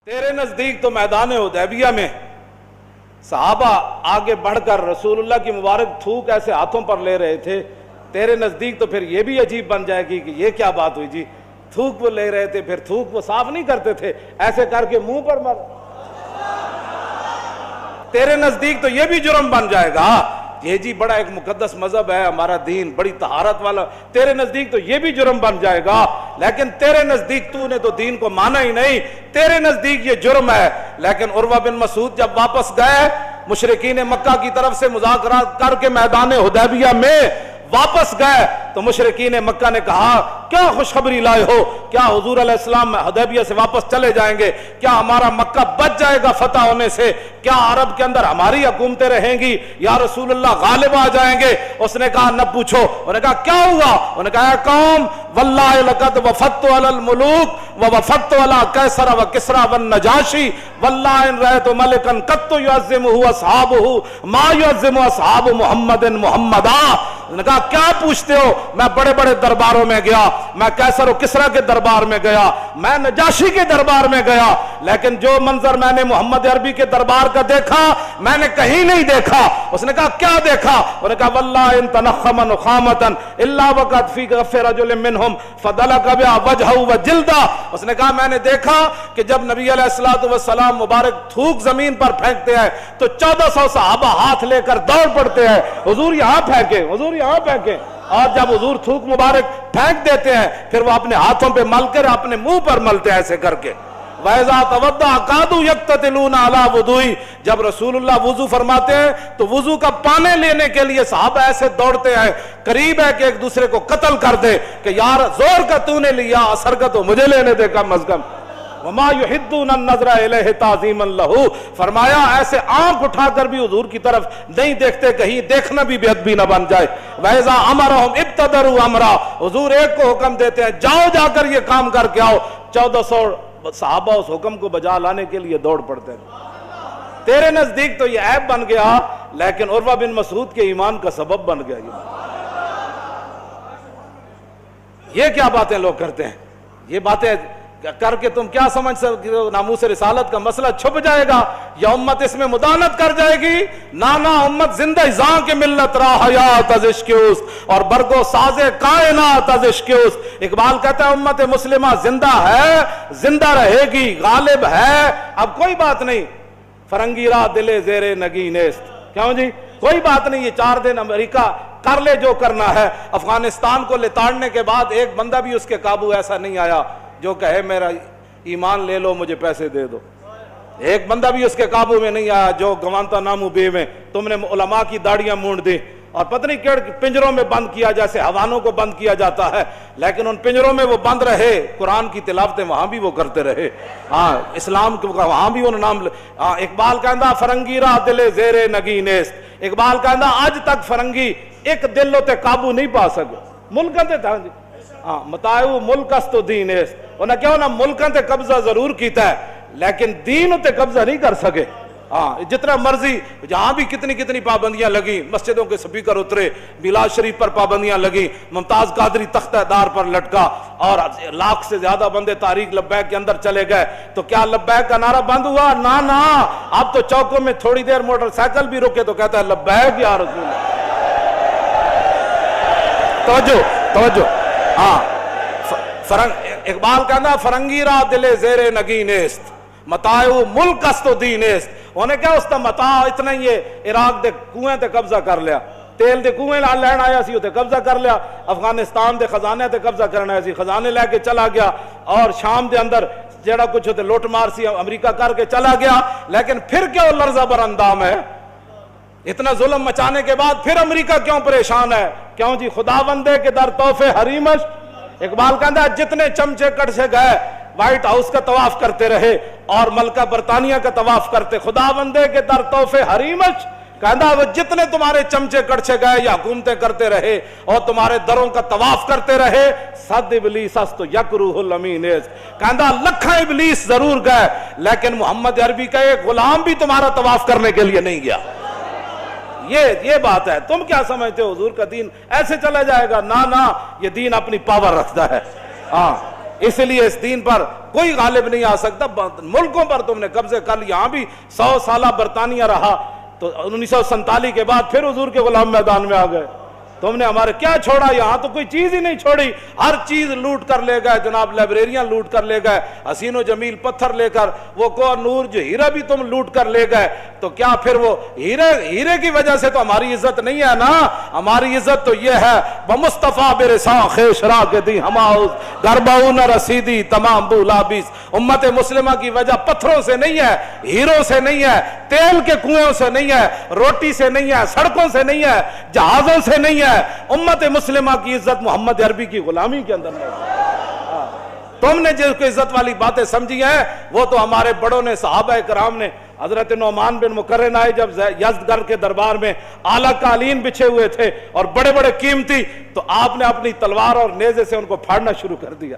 تیرے نزدیک تو میدان حدیبیہ میں صحابہ آگے بڑھ کر رسول اللہ کی مبارک تھوک ایسے ہاتھوں پر لے رہے تھے، تیرے نزدیک تو پھر یہ بھی عجیب بن جائے گی کہ یہ کیا بات ہوئی جی، تھوک وہ لے رہے تھے، پھر تھوک وہ صاف نہیں کرتے تھے، ایسے کر کے منہ پر مر، تیرے نزدیک تو یہ بھی جرم بن جائے گا، یہ جی بڑا ایک مقدس مذہب ہے ہمارا دین، بڑی طہارت والا، تیرے نزدیک تو یہ بھی جرم بن جائے گا، لیکن تیرے نزدیک تو نے تو دین کو مانا ہی نہیں، تیرے نزدیک یہ جرم ہے۔ لیکن عروہ بن مسعود جب واپس گئے مشرکین مکہ کی طرف سے مذاکرات کر کے میدان حدیبیہ میں واپس گئے تو مشرکین مکہ نے کہا کیا خوشخبری لائے ہو، کیا حضور علیہ السلام حدیبیہ سے واپس چلے جائیں گے، کیا ہمارا مکہ بچ جائے گا فتح ہونے سے، کیا عرب کے اندر ہماری حکومتیں رہیں گی، یا رسول اللہ غالب آ جائیں گے؟ اس نے کہا نہ پوچھو، انہوں نے کہا کیا ہوا؟ انہوں نے کہا اے قوم واللہ لقد وفدت علی الملوک ووفدت علی قیصر وکسری والنجاشی واللہ ان رأیت ملکا قط یعظمہ اصحابہ ما یعظم اصحاب محمد محمدا۔ انہوں نے کہا کیا پوچھتے ہو، میں بڑے بڑے درباروں میں گیا، میں قیصر و کسریٰ کے دربار میں گیا، میں نجاشی کے دربار میں گیا، لیکن جو منظر میں نے محمد عربی کے دربار کا دیکھا میں نے کہیں نہیں دیکھا۔ اس نے کہا کیا دیکھا؟ انہوں نے کہا واللہ ان تنخم نخامتا الا وقد فی غف رجل منہم فدلک بها وجہہ وجلدہ۔ اس نے کہا میں نے دیکھا کہ جب نبی علیہ السلام مبارک تھوک زمین پر پھینکتے ہیں تو 1400 صحابہ ہاتھ لے کر دوڑ پڑتے ہیں، حضور یہاں پھینکے، حضور یہاں پھینکے، اور جب حضور تھوک مبارک پھینک دیتے ہیں پھر وہ اپنے ہاتھوں پہ مل کر اپنے منہ پر ملتے ہیں ایسے کر کے۔ وَإِذَا تَوَضَّأَ كَادُوا يَقْتَتِلُونَ عَلَى وُضُوئِهِ، جب رسول اللہ وضو فرماتے ہیں تو وضو کا پانے لینے کے لیے صحابہ ایسے دوڑتے ہیں، قریب ہے کہ ایک دوسرے کو قتل کر دے کہ یار زور کا تو نے لیا، اثر کا تو مجھے لینے دے کم از کم۔ وَمَا يُحِدُّونَ النَّظْرَ إِلَيْهِ تَعْظِيمًا لَهُ، فرمایا ایسے آنکھ اٹھا کر بھی حضور کی طرف نہیں دیکھتے، کہیں دیکھنا بھی بے ادبی نہ بن جائے۔ وَإِذَا أَمَرَهُمْ ابْتَدَرُوا أَمْرًا، حضور ایک کو حکم دیتے ہیں جاؤ جا کر یہ کام کر کے آؤ، 1400 صحابہ اس حکم کو بجا لانے کے لیے دوڑ پڑتے ہیں۔ تیرے نزدیک تو یہ عیب بن گیا، لیکن عروہ بن مسعود کے ایمان کا سبب بن گیا۔ یہ کیا باتیں لوگ کرتے ہیں، یہ باتیں کر کے تم کیا سمجھ سکتے ہو ناموس رسالت کا مسئلہ چھپ جائے گا یا امت اس میں مدانت کر جائے گی؟ نانا امت زندہ ازاں کے ملت را حیات از عشق اوست اور برگو ساز کائنات از عشق اوست۔ اقبال کہتا ہے امت مسلمہ زندہ ہے، زندہ رہے گی، غالب ہے، اب کوئی بات نہیں، فرنگی را دل زیر نگی نیست، کیوں جی کوئی بات نہیں، یہ 4 دن امریکہ کر لے جو کرنا ہے۔ افغانستان کو لتاڑنے کے بعد ایک بندہ بھی اس کے قابو ایسا نہیں آیا جو کہے میرا ایمان لے لو مجھے پیسے دے دو، ایک بندہ بھی اس کے قابو میں نہیں آیا جو گوانتا نامو بے میں تم نے علماء کی داڑیاں مونڈ دی اور پتہ نہیں کیڑ پنجروں میں بند کیا جیسے حیوانوں کو بند کیا جاتا ہے، لیکن ان پنجروں میں وہ بند رہے، قرآن کی تلاوتیں وہاں بھی وہ کرتے رہے، ہاں اسلام کو وہاں بھی انہوں نام اقبال کہندا فرنگی را دل زیر نگی نیست، اقبال کہندا آج تک فرنگی ایک دل تے قابو نہیں پا سکے، ملکاں تے تھا جی ہاں متاعو ملک است تو دین است، انہیں کیا ہونا ملکاں تے قبضہ ضرور کیتا ہے لیکن دین تے قبضہ نہیں کر سکے۔ ہاں جتنا مرضی جہاں بھی کتنی پابندیاں لگیں، مسجدوں کے سپیکر اترے، میلاد شریف پر پابندیاں لگیں، ممتاز قادری تختہ دار پر لٹکا اور 1 لاکھ سے زیادہ بندے تحریک لبیک کے اندر چلے گئے، تو کیا لبیک کا نعرہ بند ہوا؟ نا اب تو چوکوں میں تھوڑی دیر موٹر سائیکل بھی رکے تو کہتا ہے لبیک یا رسول اللہ۔ توجہ ہاں اقبال کہنا فرنگی را دل زیر نگی نیست متاعو ملک است و دین است، انہیں کیا اس تا متاع اتنا ہی ہے، عراق دے کنویں تے قبضہ کر لیا، تیل دے کنویں لین آیا سی تے قبضہ کر لیا، افغانستان دے خزانے تے قبضہ کرنا آیا سی خزانے لے کے چلا گیا، اور شام دے اندر جڑا کچھ ہوتے لوٹ مار سی امریکہ کر کے چلا گیا، لیکن پھر کیا لرزہ بر اندام ہے؟ اتنا ظلم مچانے کے بعد پھر امریکہ کیوں پریشان ہے؟ کیوں جی خدا بندے کے در تحفے حریمش۔ اقبال کہتا ہے جتنے چمچے کٹ سے گئے وائٹ ہاؤس کا طواف کرتے رہے اور ملکہ برطانیہ کا طواف کرتے، خدا بندے کے در تحفے حریمش، کہتا ہے وہ جتنے تمہارے چمچے کٹ سے گئے یا حکومتیں کرتے رہے اور تمہارے دروں کا طواف کرتے رہے، صد ابلیس است یکروہ الامین است، کہتا لکھاں ابلیس ضرور گئے لیکن محمد عربی کا ایک غلام بھی تمہارا طواف کرنے کے لیے نہیں گیا۔ یہ بات ہے، تم کیا سمجھتے ہو حضور کا دین ایسے چلا جائے گا؟ نا یہ دین اپنی پاور رکھتا ہے، ہاں اس لیے اس دین پر کوئی غالب نہیں آ سکتا. ملکوں پر تم نے قبضے کر لی, یہاں بھی 100 سالہ برطانیہ رہا, تو 1947 کے بعد پھر حضور کے غلام میدان میں آ گئے. تم نے ہمارے کیا چھوڑا؟ یہاں تو کوئی چیز ہی نہیں چھوڑی, ہر چیز لوٹ کر لے گئے جناب, لائبریریاں لوٹ کر لے گئے, حسین و جمیل پتھر لے کر, وہ کوہ نور جو ہیرا بھی تم لوٹ کر لے گئے. تو کیا پھر وہ ہیرے کی وجہ سے تو ہماری عزت نہیں ہے نا؟ ہماری عزت تو یہ ہے بمصطفیٰ برساں خیش را کے دی ہماؤز گرباؤ نہ رسیدی تمام بولابیس. امت مسلمہ کی وجہ پتھروں سے نہیں ہے, ہیروں سے نہیں ہے, تیل کے کنویں سے نہیں ہے, روٹی سے نہیں ہے, سڑکوں سے نہیں ہے, جہازوں سے نہیں ہے. امت مسلمہ کی عزت محمد عربی کی غلامی کے اندر ہے. تم نے جس کو عزت والی باتیں سمجھی ہیں وہ تو ہمارے بڑوں نے, صحابہ کرام نے. حضرت نعمان بن مقرن آئے جب یزدگرد کے دربار میں, اعلیٰ قالین بچھے ہوئے تھے اور بڑے بڑے قیمتی, تو آپ نے اپنی تلوار اور نیزے سے ان کو پھاڑنا شروع کر دیا.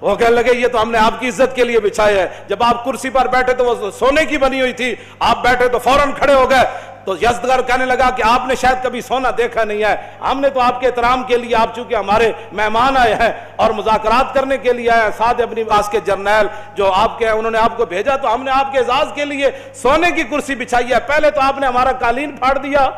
وہ کہنے لگے یہ تو ہم نے آپ کی عزت کے لیے بچھائے ہے. جب آپ کرسی پر بیٹھے تو وہ سونے کی بنی ہوئی تھی, آپ بیٹھے تو فوراً کھڑے ہو گئے. تو یزدگرد کہنے لگا کہ آپ نے شاید کبھی سونا دیکھا نہیں ہے, ہم نے تو آپ کے احترام کے لیے, آپ چونکہ ہمارے مہمان آئے ہیں اور مذاکرات کرنے کے لیے آئے ہیں, سعد ابن وقاص کے جرنیل جو آپ کے, انہوں نے آپ کو بھیجا, تو ہم نے آپ کے اعزاز کے لیے سونے کی کرسی بچھائی ہے. پہلے تو آپ نے ہمارا قالین پھاڑ دیا,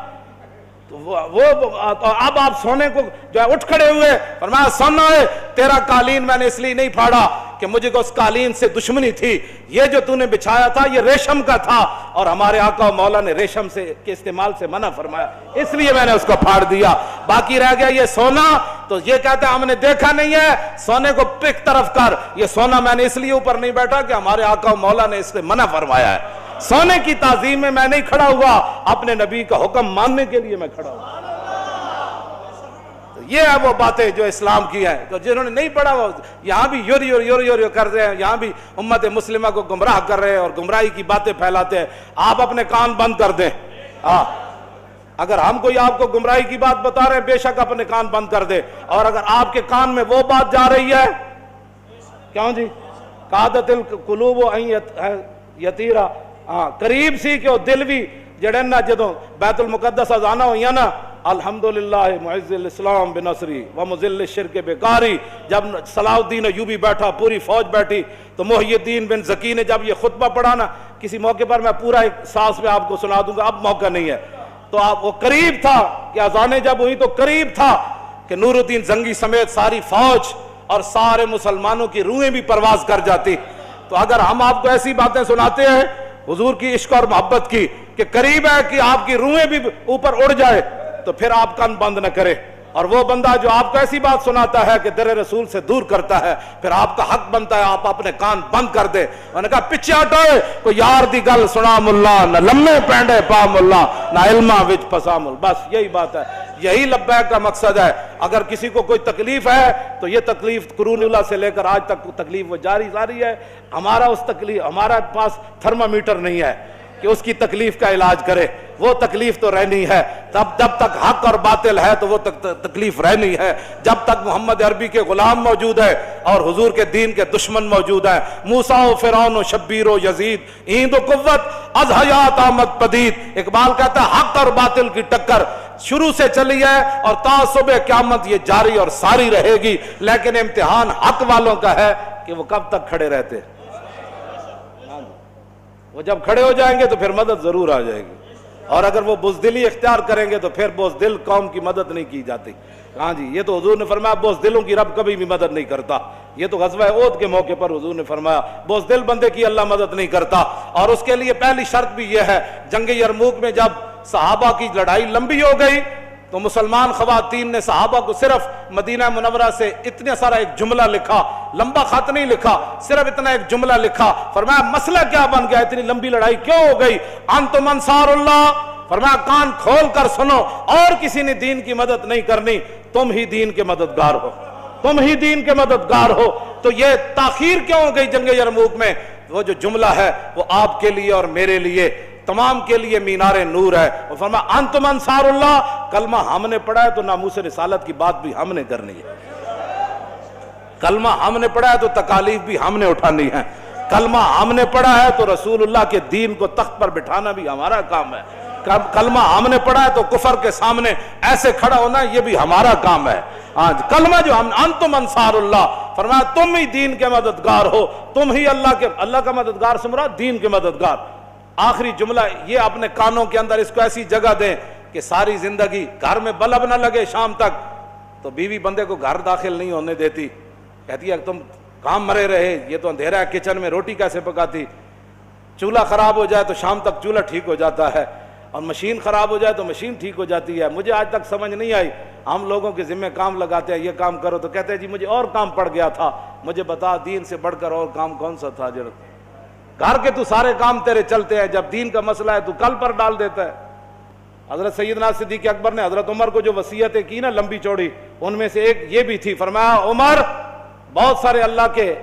تو اب آپ سونے کو جو ہے اٹھ کھڑے ہوئے, فرمایا سننا ہے تیرا قالین میں نے اس لیے نہیں پھاڑا کہ مجھے کو اس قالین سے دشمنی تھی, یہ جو تو نے بچھایا تھا یہ ریشم کا تھا اور ہمارے آقا و مولا نے ریشم سے کے استعمال سے منع فرمایا, اس لیے میں نے اس کو پھاڑ دیا. باقی رہ گیا یہ سونا, تو یہ کہتے ہیں ہم نے دیکھا نہیں ہے, سونے کو پک طرف کر, یہ سونا میں نے اس لیے اوپر نہیں بیٹھا کہ ہمارے آقا و مولا نے اس سے منع فرمایا ہے. سونے کی تعظیم میں میں نہیں کھڑا ہوا, اپنے نبی کا حکم ماننے کے لیے میں کھڑا ہوا. یہ ہے وہ باتیں جو اسلام کی ہیں. تو جنہوں نے نہیں پڑھا وہ یہاں بھی یور کر رہے ہیں, یہاں بھی امت مسلمہ کو گمراہ کر رہے ہیں اور گمراہی کی باتیں پھیلاتے ہیں. آپ اپنے کان بند کر دیں. اگر ہم کوئی آپ کو گمراہی کی بات بتا رہے ہیں, بے شک اپنے کان بند کر دیں. اور اگر آپ کے کان میں وہ بات جا رہی ہے, کیوں جی, قادت القلوب یتیرا, قریب سی کہ وہ دل بھی جڑے نا, جدوں بیت المقدس ازانا ہوئی نا, الحمدللہ معز الاسلام بنصری ومذل الشرک بکاری, جب صلاح الدین ایوبی بیٹھا, پوری فوج بیٹھی, تو محی الدین بن زکی نے جب یہ خطبہ پڑھا نا, کسی موقع پر میں پورا ایک سانس میں آپ کو سنا دوں گا, اب موقع نہیں ہے, تو آپ وہ قریب تھا کہ اذانیں جب ہوئی تو قریب تھا کہ نور الدین زنگی سمیت ساری فوج اور سارے مسلمانوں کی روحیں بھی پرواز کر جاتی. تو اگر ہم آپ کو ایسی باتیں سناتے ہیں حضور کی عشق اور محبت کی کہ قریب ہے کہ آپ کی روحیں بھی اوپر اڑ جائے, تو پھر آپ کان بند نہ کرے. اور وہ بندہ جو آپ کو ایسی بات سناتا ہے کہ در رسول سے دور کرتا ہے, پھر آپ کا حق بنتا ہے آپ اپنے کان بند کر دے. انہوں نے کہا پیچھے ہٹوئے, کوئی یار دی گل سنا ملا, نہ لمے پینڈے پا ملا, نہ علمہ وچ پسا مل. بس یہی بات ہے, یہی لبیک کا مقصد ہے. اگر کسی کو کوئی تکلیف ہے تو یہ تکلیف قرون اللہ سے لے کر آج تک تکلیف وہ جاری ہے. ہمارا پاس تھرمامیٹر نہیں ہے کہ اس کی تکلیف کا علاج کرے, وہ تکلیف تو رہنی ہے. جب تک حق اور باطل ہے تو وہ تکلیف رہنی ہے. جب تک محمد عربی کے غلام موجود ہے اور حضور کے دین کے دشمن موجود ہیں, موسیٰ و فرعون و شبیر و یزید, ایند و قوت از حیات آمد پدید. اقبال کہتا ہے حق اور باطل کی ٹکر شروع سے چلی ہے اور تا صبح قیامت یہ جاری اور ساری رہے گی. لیکن امتحان حق والوں کا ہے کہ وہ کب تک کھڑے رہتے. وہ جب کھڑے ہو جائیں گے تو پھر مدد ضرور آ جائے گی, اور اگر وہ بزدلی اختیار کریں گے تو پھر بزدل قوم کی مدد نہیں کی جاتی. ہاں جی, یہ تو حضور نے فرمایا بزدلوں کی رب کبھی بھی مدد نہیں کرتا. یہ تو غزوہ احد کے موقع پر حضور نے فرمایا بزدل بندے کی اللہ مدد نہیں کرتا. اور اس کے لیے پہلی شرط بھی یہ ہے, جنگ یرموک میں جب صحابہ کی لڑائی لمبی ہو گئی تو مسلمان خواتین نے صحابہ کو صرف مدینہ منورہ سے اتنا سارا ایک جملہ لکھا, لمبا خط نہیں لکھا, صرف اتنا ایک جملہ لکھا. فرمایا مسئلہ کیا بن گیا, اتنی لمبی لڑائی کیوں ہو گئی؟ انتم انصار اللہ. فرمایا کان کھول کر سنو, اور کسی نے دین کی مدد نہیں کرنی, تم ہی دین کے مددگار ہو, تم ہی دین کے مددگار ہو. تو یہ تاخیر کیوں ہو گئی جنگ یرموک میں؟ وہ جو جملہ ہے وہ آپ کے لیے اور میرے لیے تمام کے لیے مینار نور ہے. وہ فرمایا انتم انصار اللہ. کلمہ ہم نے پڑھا ہے تو ناموس رسالت کی بات بھی ہم نے کرنی ہے. کلمہ ہم نے پڑھا ہے تو تکالیف بھی ہم نے اٹھانی ہے. کلمہ ہم نے پڑھا ہے تو رسول اللہ کے دین کو تخت پر بٹھانا بھی ہمارا کام ہے. کلمہ ہم نے پڑھا ہے تو کفر کے سامنے ایسے کھڑا ہونا یہ بھی ہمارا کام ہے. آج کلمہ جو ہم انتم انصار اللہ فرمایا تم ہی دین کے مددگار ہو, تم ہی اللہ کا مددگار سے مراد دین کے مددگار. آخری جملہ یہ اپنے کانوں کے اندر اس کو ایسی جگہ دیں کہ ساری زندگی گھر میں بلب نہ لگے شام تک تو بیوی بندے کو گھر داخل نہیں ہونے دیتی, کہتی ہے تم کام مرے رہے, یہ تو اندھیرا ہے کچن میں روٹی کیسے پکاتی. چولہا خراب ہو جائے تو شام تک چولہا ٹھیک ہو جاتا ہے, اور مشین خراب ہو جائے تو مشین ٹھیک ہو جاتی ہے. مجھے آج تک سمجھ نہیں آئی, ہم لوگوں کے ذمہ کام لگاتے ہیں یہ کام کرو تو کہتے ہیں جی مجھے اور کام پڑ گیا تھا. مجھے بتا دین سے بڑھ کر اور کام کون سا تھا؟ گھر کے تو سارے کام تیرے چلتے ہیں, جب دین کا مسئلہ ہے تو کل پر ڈال دیتا ہے. حضرت سیدنا صدیق اکبر نے حضرت عمر کو جو وصیتیں کی نا لمبی چوڑی, ان میں سے ایک یہ بھی تھی, فرمایا عمر بہت سارے اللہ کے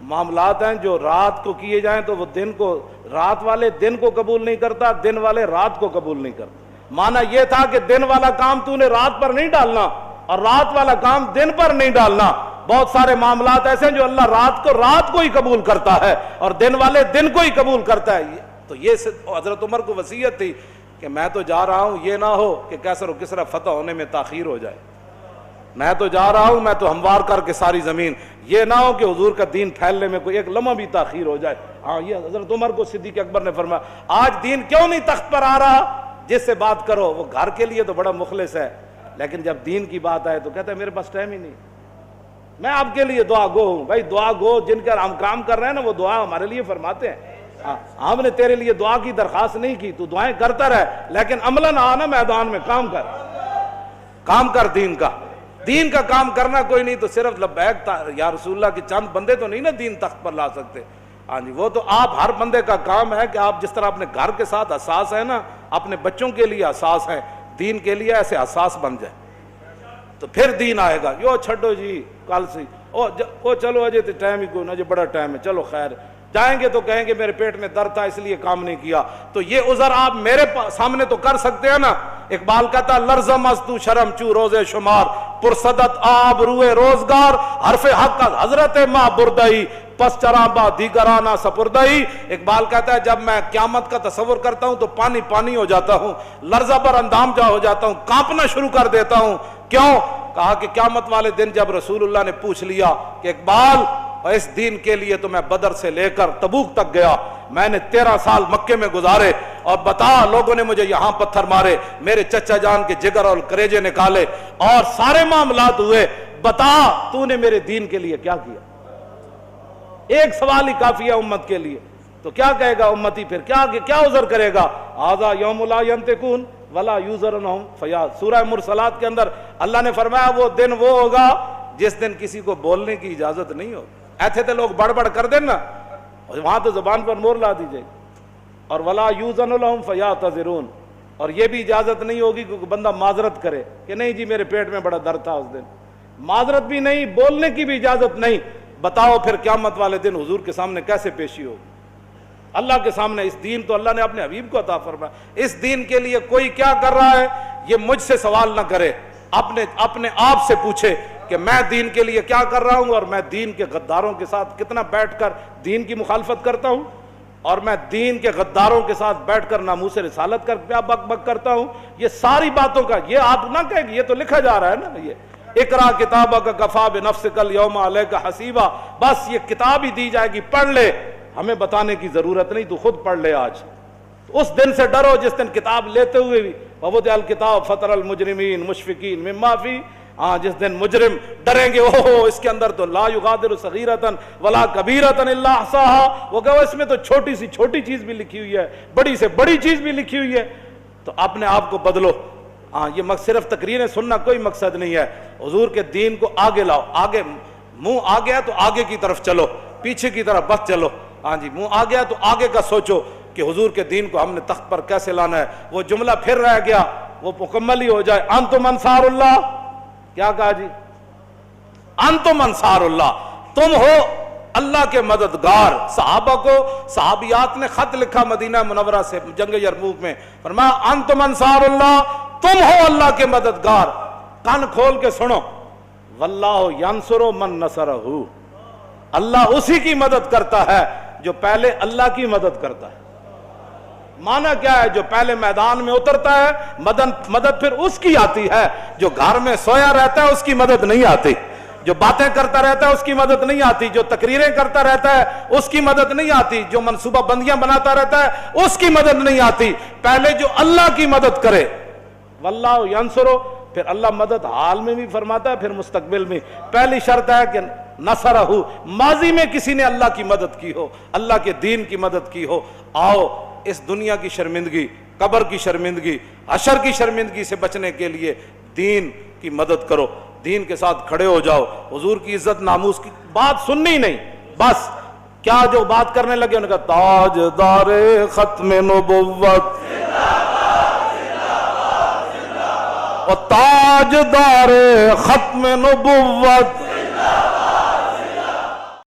معاملات ہیں جو رات کو کیے جائیں تو وہ دن کو, رات والے دن کو قبول نہیں کرتا, دن والے رات کو قبول نہیں کرتا. مانا یہ تھا کہ دن والا کام تو نے رات پر نہیں ڈالنا اور رات والا کام دن پر نہیں ڈالنا. بہت سارے معاملات ایسے ہیں جو اللہ رات کو ہی قبول کرتا ہے اور دن والے دن کو ہی قبول کرتا ہے. تو یہ حضرت عمر کو وصیت تھی کہ میں تو جا رہا ہوں, یہ نہ ہو کہ کیسر و کسرا فتح ہونے میں تاخیر ہو جائے. میں تو جا رہا ہوں, میں تو ہموار کر کے ساری زمین, یہ نہ ہو کہ حضور کا دین پھیلنے میں کوئی ایک لمحہ بھی تاخیر ہو جائے. ہاں یہ حضرت عمر کو صدیق اکبر نے فرمایا. آج دین کیوں نہیں تخت پر آ رہا؟ جس سے بات کرو وہ گھر کے لیے تو بڑا مخلص ہے, لیکن جب دین کی بات آئے تو کہتا ہے میرے پاس ٹائم ہی نہیں. میں آپ کے لیے دعا گو ہوں. بھائی دعا گو جن کا ہم کام کر رہے ہیں نا وہ دعا ہمارے لیے فرماتے ہیں. ہم نے تیرے لیے دعا کی درخواست نہیں کی, تو دعائیں کرتا رہے لیکن عملاً آنا میدان میں کام کر دین کا کام کرنا. کوئی نہیں تو صرف لبیک یا رسول اللہ کے چند بندے تو نہیں نا دین تخت پر لا سکتے. ہاں جی وہ تو آپ ہر بندے کا کام ہے کہ آپ جس طرح اپنے گھر کے ساتھ حساس ہے نا, اپنے بچوں کے لیے حساس ہے, دین کے لیے ایسے حساس بن جائے تو پھر دین آئے گا. یو چھڈو جی کل سے او چلو اجے تو ٹائم ہی کوئی نہ, بڑا ٹائم ہے, چلو خیر جائیں گے تو کہیں گے میرے پیٹ میں درد تھا اس لیے کام نہیں کیا. تو یہ عذر آپ میرے سامنے تو کر سکتے ہیں نا. اقبال کہتا لرزم از تو شرم چو روزے شمار, پرصدت آب روئے روزگار, حرف حق حضرت ماں بردئی پس چرابا دیگرانہ سپردئی. اقبال کہتا ہے جب میں قیامت کا تصور کرتا ہوں تو پانی پانی ہو جاتا ہوں, لرزہ پر اندام جا ہو جاتا ہوں, کانپنا شروع کر دیتا ہوں. کیوں؟ کہا کہ قیامت والے دن جب رسول اللہ نے پوچھ لیا کہ اقبال اس دین کے لیے تو میں بدر سے لے کر تبوک تک گیا, میں نے 13 سال مکے میں گزارے, اور بتا لوگوں نے مجھے یہاں پتھر مارے, میرے چچا جان کے جگر اور کریجے نکالے اور سارے معاملات ہوئے, بتا تو نے میرے دین کے لیے کیا کیا؟ ایک سوال ہی کافی ہے امت کے لیے. تو کیا کہے گا امتی پھر, کیا عذر کرے گا؟ آذا یوم لا ینطقون ولا یوزرنہم فیاض. سورہ مرسلات کے اندر اللہ نے فرمایا وہ دن وہ ہوگا جس دن کسی کو بولنے کی اجازت نہیں ہوگی. ایسے تو لوگ بڑھ بڑھ کر دیں نا, وہاں تو زبان پر مور لا دیجئے. اور ولا یوزن لہم فیعتذرون, اور یہ بھی اجازت نہیں ہوگی کہ بندہ معذرت کرے کہ نہیں جی میرے پیٹ میں بڑا درد تھا اس دن. معذرت بھی نہیں, بولنے کی بھی اجازت نہیں. بتاؤ پھر قیامت والے دن حضور کے سامنے کیسے پیشی ہوگی؟ اللہ کے سامنے. اس دین تو اللہ نے اپنے حبیب کو عطا فرمایا. اس دین کے لیے کوئی کیا کر رہا ہے یہ مجھ سے سوال نہ کرے, اپنے آپ سے پوچھے کہ میں دین کے لیے کیا کر رہا ہوں, اور میں دین کے غداروں کے ساتھ کتنا بیٹھ کر دین کی مخالفت کرتا ہوں, اور میں دین کے غداروں کے ساتھ بیٹھ کر ناموس رسالت کر کیا بک بک کرتا ہوں. یہ ساری باتوں کا یہ آپ نہ کہیں کہ یہ تو لکھا جا رہا ہے نا, یہ اقرا کتابک کفا بنفسک الیوم علیک حسیبا, بس یہ کتاب ہی دی جائے گی, پڑھ لے, ہمیں بتانے کی ضرورت نہیں, تو خود پڑھ لے. آج اس دن سے ڈرو جس دن کتاب لیتے ہوئے بھی ووضع الکتاب فتر المجرمین مشفقین مما فی, جس دن مجرم ڈریں گے اوہ اس کے اندر تو لا یغادر صغیرۃ ولا کبیرۃ الا احصاها, وہ کہو اس میں تو چھوٹی سی چھوٹی چیز بھی لکھی ہوئی ہے, بڑی سے بڑی چیز بھی لکھی ہوئی ہے. تو اپنے آپ کو بدلو. یہ صرف تقریریں سننا کوئی مقصد نہیں ہے. حضور کے دین کو آگے لاؤ, آگے منہ آ گیا تو آگے کی طرف چلو, پیچھے کی طرف بس چلو. ہاں جی منہ آ گیا تو آگے کا سوچو کہ حضور کے دین کو ہم نے تخت پر کیسے لانا ہے. وہ جملہ پھر رہ گیا, وہ مکمل ہی ہو جائے. انتم انصار اللہ, کیا کہا جی؟ انتم انصار اللہ, تم ہو اللہ کے مددگار. صحابہ کو صحابیات نے خط لکھا مدینہ منورہ سے جنگ یرموک میں, فرمایا انتم انصار اللہ, تم ہو اللہ کے مددگار. کان کھول کے سنو, واللہ ینصر من نصرہ, اللہ اسی کی مدد کرتا ہے جو پہلے اللہ کی مدد کرتا ہے. معنی کیا ہے؟ جو پہلے میدان میں اترتا ہے مدد پھر اس کی آتی ہے، جو گھر میں سویا رہتا ہے اس کی مدد نہیں آتی، جو باتیں کرتا رہتا ہے اس کی مدد نہیں آتی، جو تقریریں کرتا رہتا ہے اس کی مدد نہیں آتی، جو منصوبہ بندیاں بناتا رہتا ہے اس کی مدد نہیں آتی۔ پہلے جو اللہ کی مدد کرے، واللہ ینصرو، پھر اللہ مدد حال میں بھی فرماتا ہے، پھر مستقبل میں۔ پہلی شرط ہے کہ نصرہ، ماضی میں کسی نے اللہ کی مدد کی ہو، اللہ کے دین کی مدد کی ہو۔ آؤ اس دنیا کی شرمندگی، قبر کی شرمندگی، حشر کی شرمندگی سے بچنے کے لیے دین کی مدد کرو، دین کے ساتھ کھڑے ہو جاؤ۔ حضور کی عزت ناموس کی بات سننی نہیں، بس کیا جو بات کرنے لگے انہوں نے کہا تاجدار ختم نبوت اور تاجدار ختم نبوت